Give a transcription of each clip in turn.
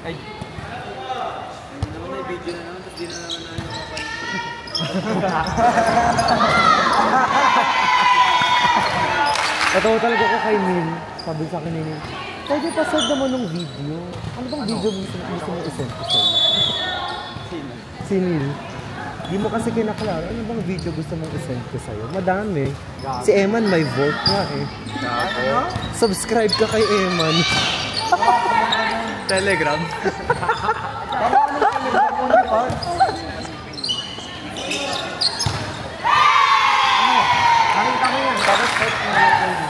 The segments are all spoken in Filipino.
Ay. Naman na video na naman, tapos di na naman na yung Natawa talaga ko kay Neil. Sabi sa akin ni Neil, pwede pa-send naman ng video. Ano bang video gusto mo isend ko sa'yo? Sino? Si Neil. Di mo kasi kinaklaro. Ano bang video gusto mong isend ko sa'yo? Madami. Si Eman may vote nga eh. Ano? Subscribe ka kay Eman. Telegram. Pero ano Telegram mo na pa? Nakita mo yan. Tapos search mo na pwede.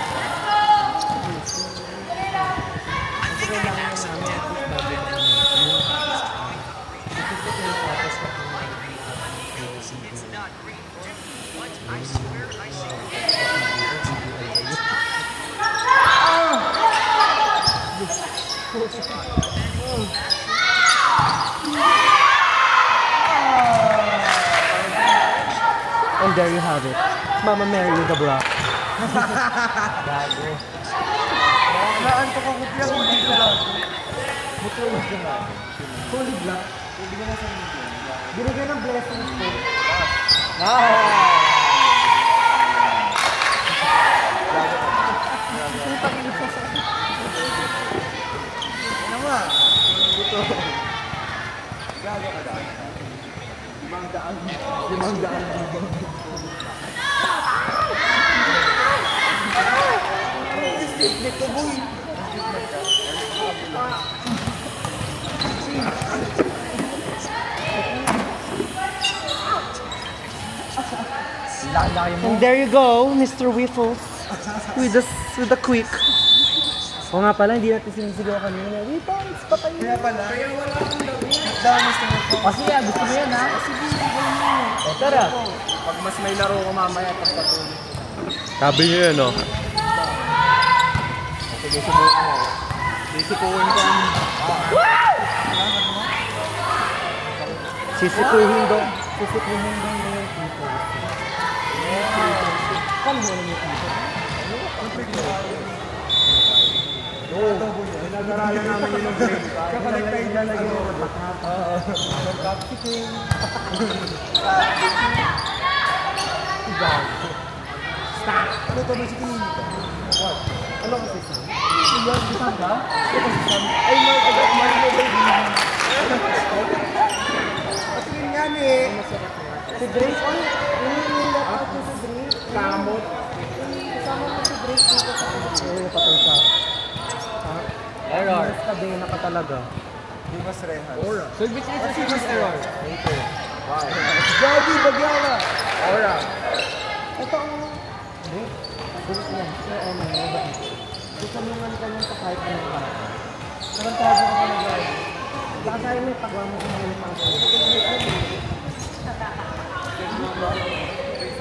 And there you have it. Mama Mary with the block. Gago. Naantok ako kaya kung hindi ko lang. Matulog ka na. Fully black. Hindi ka na sa video. Binigay ng blessings po. Ano nga? Ito. Gago ka na. 500. Dito boy. And there you go, Mr. Wiffles. With the quick. O nga pala, hindi natin sinisigaw kanina. Wiffles, patay. Kaya pala. Kaya wala akong down, Mr. Wiffles. O sige, gusto mo yan ha? Sige, gawin mo. O tara. Pag mas may laro ko mamaya, pagpatuloy. Sabi niyo yun, no? Sige, subukan mo. Sisikuhin ko ang... Sisikuhin daw. Sisikuhin daw na yung people. Kala mo lang yung people. Nag-aralan namin yun ng grade. Kapalit tayo lalagyan mo. Capsicum. Stop! Ano to ba si Kinini? What? Ano kasi Sam? Yan, bisang ka? Ano kasi Sam? Ay, Marco baby. Patingin nga ni. Si Grace, ano? Ini-let out mo si Grace. Kamot. Kasama mo si Grace dito sa kasi. Oo, patay ka. Error. Sabihin na ka talaga. Dimas Rehan. Aura. So, which is the first error? Ito. Wow. Gabi, bagyara. Aura. Ito ang... Hindi. Gulit niya. Sir, ano, ba? Tutulungan ka niya sa kahit anong parang. Karantado ka pa nag-drive. Lakasayo mo yung pagwa mo kung ano pang sa'yo.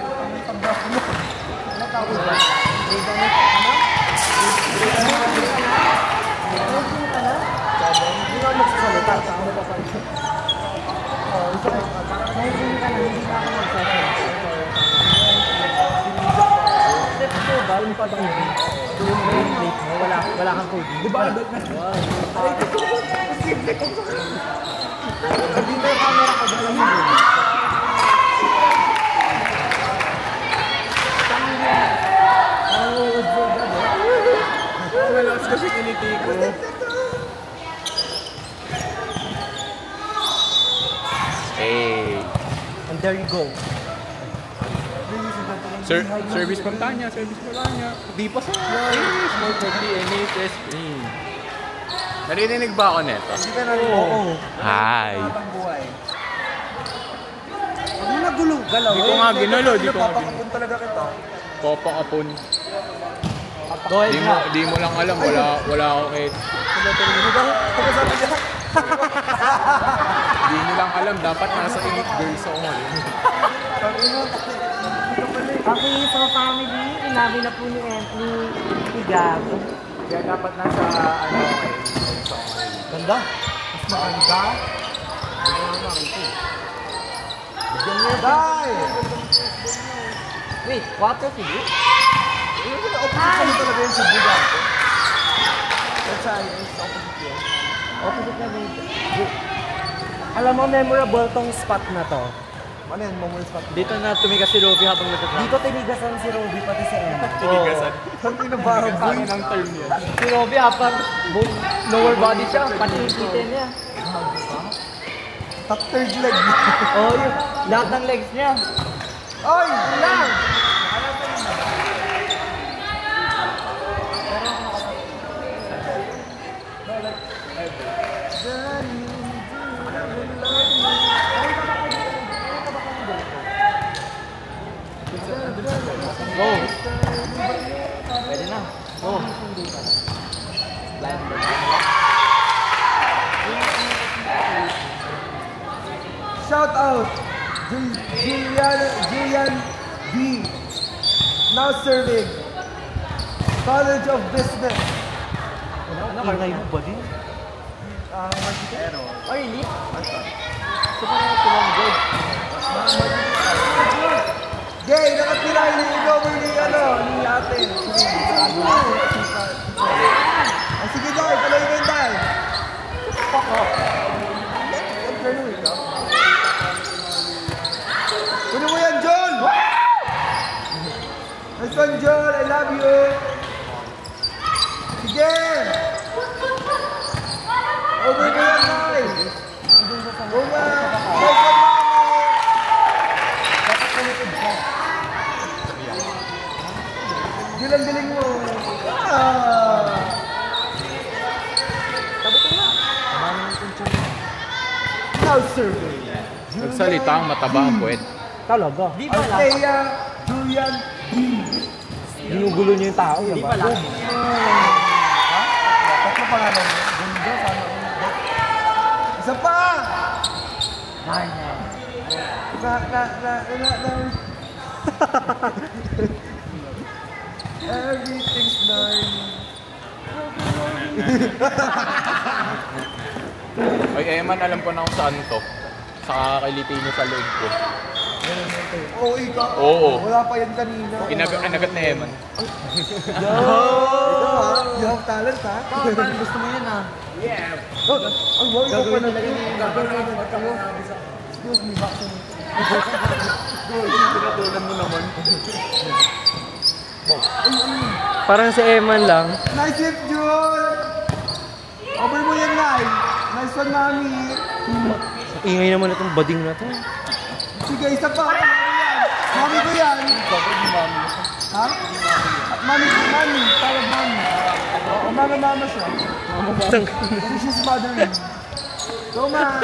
Ang pagbaho mo. Ano tawag ba? Grade ano? Ano? Grade ka na? Hindi nga magsasalita. Saan mo pa pa ito? Oo, ito. Grade ka na, hindi na ako magsasalita. Step 2 ba? Yung pag-ibig. Yung grade plate mo, wala kang coding. Di ba adult na? Wow. Posible kung sa kanya. Hindi na yung camera ko dala mo. Malakas kasi kiniti ko. Hey. And there you go. Service Montanya, service Montanya. Di pa sa small party, NHS. Narinig ba ako neto? Hindi ka narinig. Oo. Hi. Habang buhay. Huwag mo na gulong. Galaw. Di ko nga ginalo, di ko nga Papakapun talaga kita. Papakapon. Go ahead. Di mo lang alam, wala ako kahit. Pagkasabi niya. Di nyo lang alam, dapat nasa Elite Girls ako ngayon. Okay, so family, inabi na po ni Gab. Kaya dapat nasa ano okay. Ganda. Mas maganda. Hindi ko naman ito. Bigyan niyo Die! Wait, water Philip? Opposite kami talaga yun sa Buga. That's science, opposite yun. Opposite na may... Alam mo, memorable tong spot na to. Ano yan? Moment spot. Dito na tumigas si Robby habang nagtatrack. Dito tinigasan si Robby pati si Emma. Tinigasan. Saan pinababoy? Tangin ang term yun. Si Robby habang lower body siya, pati yung titen niya. Top third leg. Oh, yun. Lahat ng legs niya. Ay! Lang! Go! Pwede na. Go! Shout out! Julian B. Now serving. College of Business. Ano karnay mo ba din? Oh, really? So, parang silang good. Gay, nakatira yung over ni ate. Sige, Joy, palayin mo yung time. Kunin mo yan, John! Nice one, John. I love you. Sige! Over mo yan, Nay. Uma! Nice one, Mami! Dilang-diling mo. Sabi ko na. Now serving. Nagsalita ang mataba ang puwet. Talaga. Di ba lang? Althea Julian B. Ginugulo niya yung tao. Di ba lang? Tatlo pa nga lang. Ganda, sana. Isa pa! Everything's nice. Ay, Eman, alam ko na kung saan to. Sa kakalitin niyo sa loob ko. Oo, ikaw. Oo. Wala pa yan kanina. Kinagat ni Eman. You have talent, ha? Parang gusto mo yun ah. Yeah! Ay, wow, ikaw pa na. Excuse me, vaccine. Pinatulan mo naman. Parang si Eman lang. Nice hit, Jul! Over mo yan, Nay. Nice one, Mami. Ingay naman itong bading na to. Sige, isa pa. Mami ko yan. Ha? Mami. Tawag Mami. Oo, mama siya. She's mothering. Go, Ma.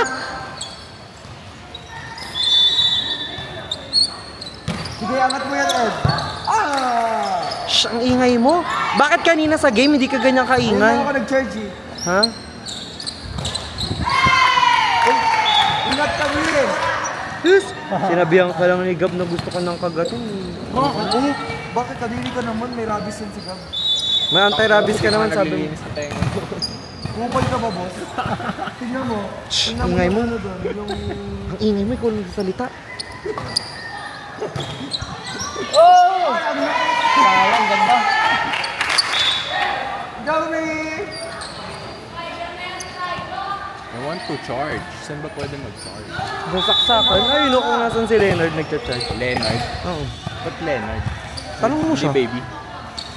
Sige, angat mo yan, Ed. Shh, ang ingay mo. Bakit kanina sa game hindi ka ganyan Ngayon kaingay? ako nag-charge, eh. Ha? Ingat ka, Will. Yes. Sinabihan ka lang ni Gab na gusto ko ng kagatin. Oo. Bakit kadiri ka naman? May rabies yan si Gab. May anti-rabies ka naman sabi mo. Naglilinis sa tenga. Kupal ka ba, boss? Tingnan mo. Shh, Tingnan ingay mo. yung ano doon, yung... Ang ingay mo, ikaw nagsasalita. Oh! Parang ganda. Gami! I want to charge. Saan ba pwede mag-charge? Sasaksakan. Ay, no, kung nasan si Leonard nagcha-charge. Leonard? Oo. Ba't Leonard? Tanong mo siya. Hindi baby.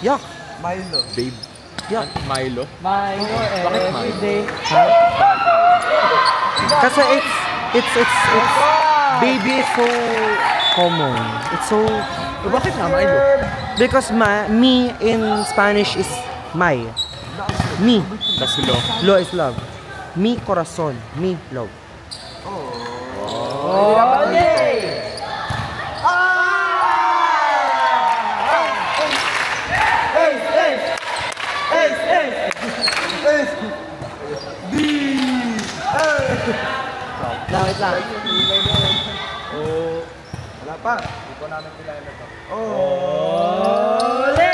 Yak. Milo. Babe. Yak. Milo? Milo Bakit Milo? Ha? Kasi it's baby is so common. It's so Bakit nga Milo? because me in Spanish is my. Me. Tas lo. Lo is love. Mi corazón. Mi love. Wait lang. Oh. Wala pa. Hindi ko namin kilala to. Ole!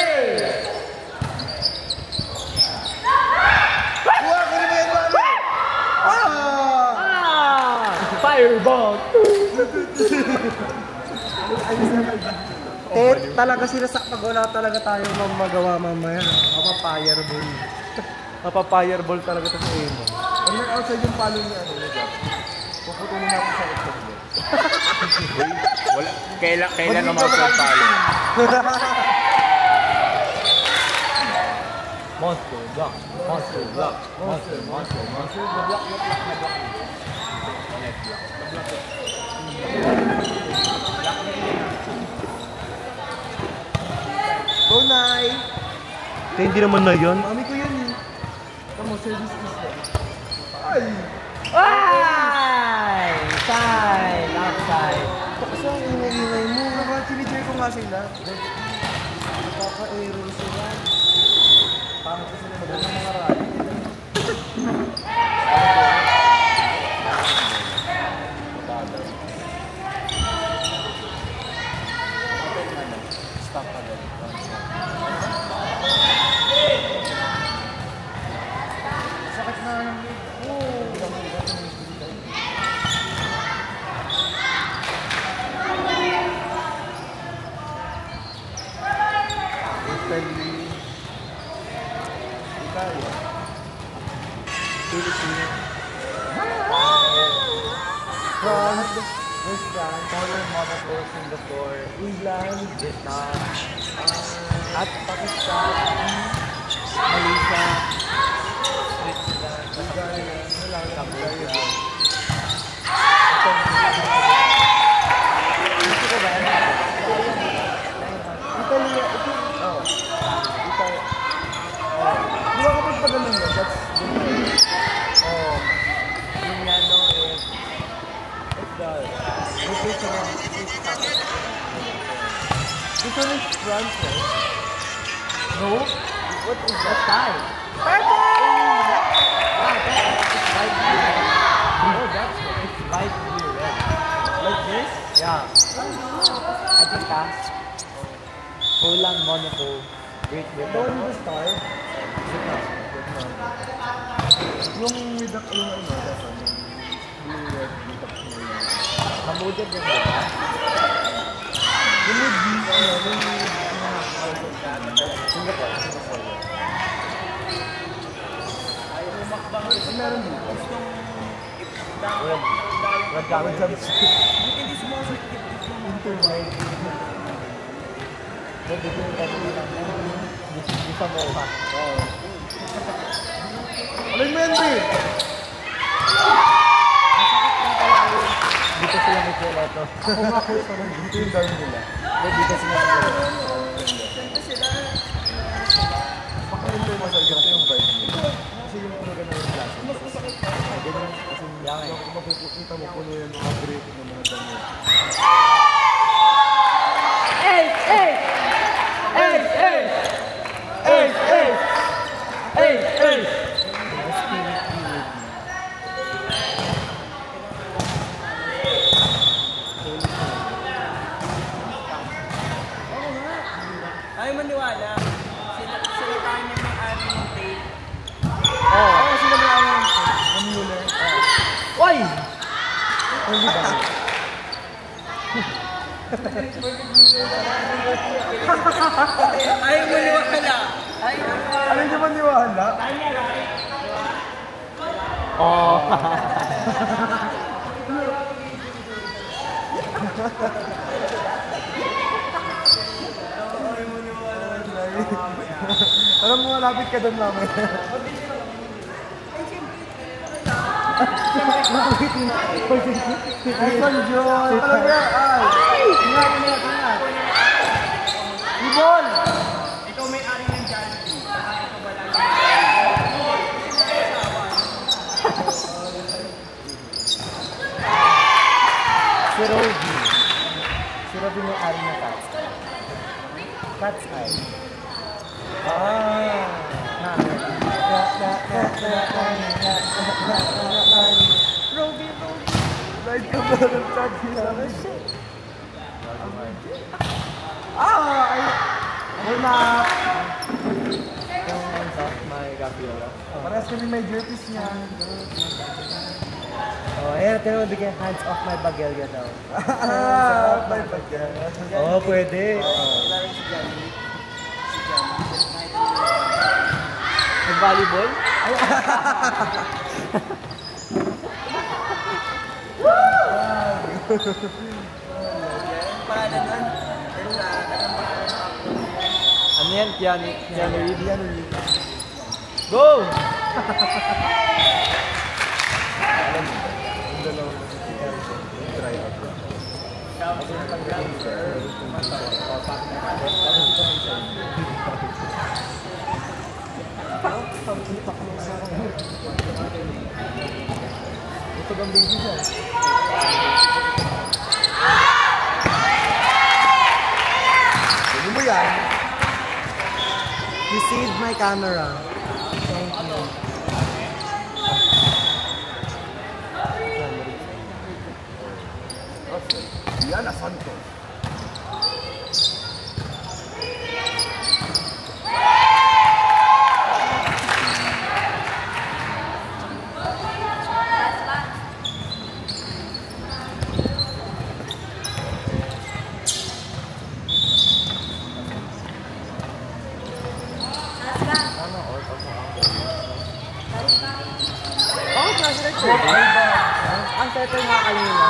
Kuha ko rin mo yan, Mami! Fireball! Talaga sila sa pag wala talaga tayong magawa mamaya. Mapa-fireball. Mapa-fireball talaga ito sa Emo. Pag nag-outside yung palo niya, puputulin natin sa outside niya. Wala. Kailan naman sa palo? Monster block. Monster block. Monster block. Go, Nay! Hindi naman na yun. Mami ko yun eh. Tama, service is there. Ay! Ay! Side! Outside! Kasi ang ingay-ingay mo. Sinijay ko nga sila. Nakaka-error sila. Pangit ko sila magandang mga rally. Stop agad. Sakit na ng leg. Italy. Italia. Philippines. France. West France. Poland, Monaco, Singapore. England. Vietnam. At Pakistan. Malaysia. Switzerland. Bulgaria. Cambodia. Italia. Di ba kapag pagaling yun? That's different. Oh. Yung yano is... It's the... Rotation of... This one is France, right? No? What is that? Time. Perfect! It's light blue red. Oh, that's it. It's light blue red. Like this? Yeah. I think that's... Poland, Monaco, Great Britain. The one with the star? Yung with the yung ano, that one, yung blue red with the Cambodia din ba? Yung with the Singapore. Meron din. Red jump. Interwide. Pwede ko yung tabi lang. Isa mo ba? Oo. Alin mo yan, B? Dito sila may pula ito. Oo nga po, dito yung dami nila. Dito sila may pula. Baka yung pula sa ganito yung vibe nila. Kasi yung pula na yung klase. Ganyan, kasi kung mapupukita mo puno yan mga break ng mga dami. Ay, maniwala. Sila tayo niya may-ari ng tape. Oo, sila may-ari ng tape. Ang Mueller. Uy! Hindi ba? Ay, maniwala. Ano hindi man niwala? Oh. Alam mo, malapit ka doon namin. Ay, John! Talaga! Ay! Ingat! Ibon! Ikaw may-ari ng Jollibee. Si Roby. Si Roby may ari na Cat's Eye. Cat's Eye. Roby! Light ka ba ng chat nila? Ay! Wala! May Gabriela. Parehas kami may jerseys niya. Oh, ayan, pero bigyan hands off my bagelya daw. May bagyan. Oo, pwede. Nag-volleyball? Pangalan nun? Anong pangalan ng actor? Ano yan? Keanu Reeves? Go! Ito ang baby siya. Ano mo yan? You saved my camera. Thank you. Diana Santos. Oh, translate ko. Ang settle nga kanina.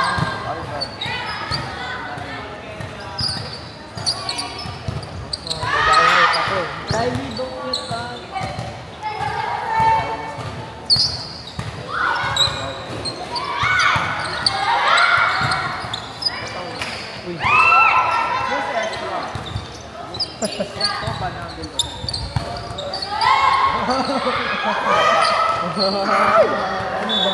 Kylie, don't get back. Uy. Yes, extra. Ito ba na ang gulo? Ano ba?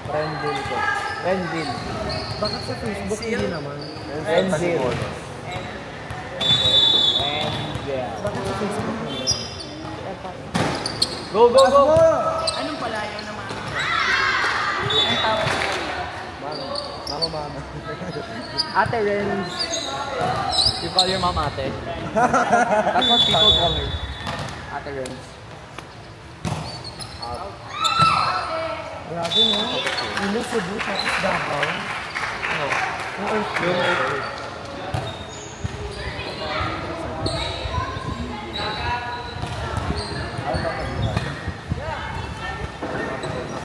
Rendil ko. Rendil. Bakit sa Facebook hindi naman? Rendil. Bakit sa Facebook hindi? Go, go, go! Anong palayo naman? Ang tawag sa kanila? Mama. Ate Renz. You call your mom ate? That's what people call her. Ate Renz. Grabe no? Ilang Cebu tapos Davao. Yung earth.